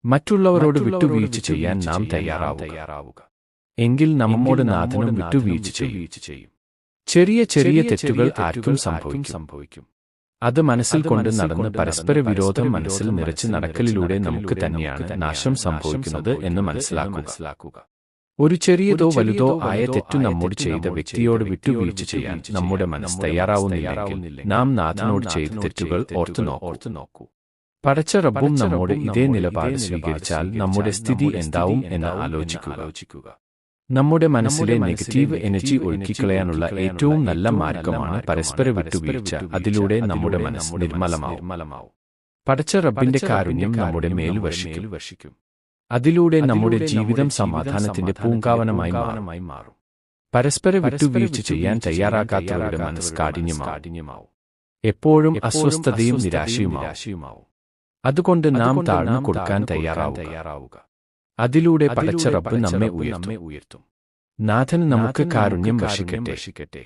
മറ്റുള്ളവരോട് വിട്ടുവീഴ്ച ചെയ്യാൻ നാം തയ്യാറാവുക. എങ്കിൽ നമ്മോട് നാഥനും വിട്ടുവീഴ്ച ചെയ്യും. ചെറിയ ചെറിയ തെറ്റുകൾ ആർക്കും സംഭവിക്കും. അത് മനസ്സിൽ കൊണ്ട് നടന്ന് പരസ്പര വിരോധം മനസ്സിൽ നിറച്ച് നടക്കലിലൂടെ നമുക്ക് തന്നെയാണ് നാശം സംഭവിക്കുന്നത് എന്ന് മനസ്സിലാക്കുക. ഒരു ചെറിയതോ വലുതോ ആയ തെറ്റു നമ്മോട് ചെയ്ത വ്യക്തിയോട് വിട്ടുവീഴ്ച ചെയ്യാൻ നമ്മുടെ മനസ്സ് തയ്യാറാവുന്നില്ലെങ്കിൽ നാം നാഥനോട് ചെയ്ത തെറ്റുകൾ ഓർത്തു നോക്കൂ. പടച്ച റബ്ബും നമ്മോട് ഇതേ നിലപാട് സ്വീകരിച്ചാൽ നമ്മുടെ സ്ഥിതി എന്താവും എന്ന് ആലോചിക്കുക. നമ്മുടെ മനസ്സിലെ നെഗറ്റീവ് എനർജി ഒഴുക്കിക്കളയാനുള്ള ഏറ്റവും നല്ല മാർഗമാണ് പരസ്പര വിട്ടുവീഴ്ച. അതിലൂടെ നമ്മുടെ മനസ്സ് നിർമ്മലമാവും. പടച്ച റബ്ബിന്റെ കാരുണ്യം നമ്മുടെ മേൽ വർഷിക്കും. അതിലൂടെ നമ്മുടെ ജീവിതം സമാധാനത്തിന്റെ പൂങ്കാവനമായി മാറും. പരസ്പര വിട്ടുവീഴ്ച ചെയ്യാൻ തയ്യാറാകാത്തവരുടെ മനസ്സ് കാഠിന്യമാവും. എപ്പോഴും അസ്വസ്ഥതയും നിരാശയുമാവും. അതുകൊണ്ട് നാം താഴ്ന്നു കൊടുക്കാൻ തയ്യാറാവുക. അതിലൂടെ പടച്ച റബ്ബ് നമ്മെ ഉയർത്തും. നാഥൻ നമുക്ക് കാരുണ്യം വർഷിക്കട്ടെ.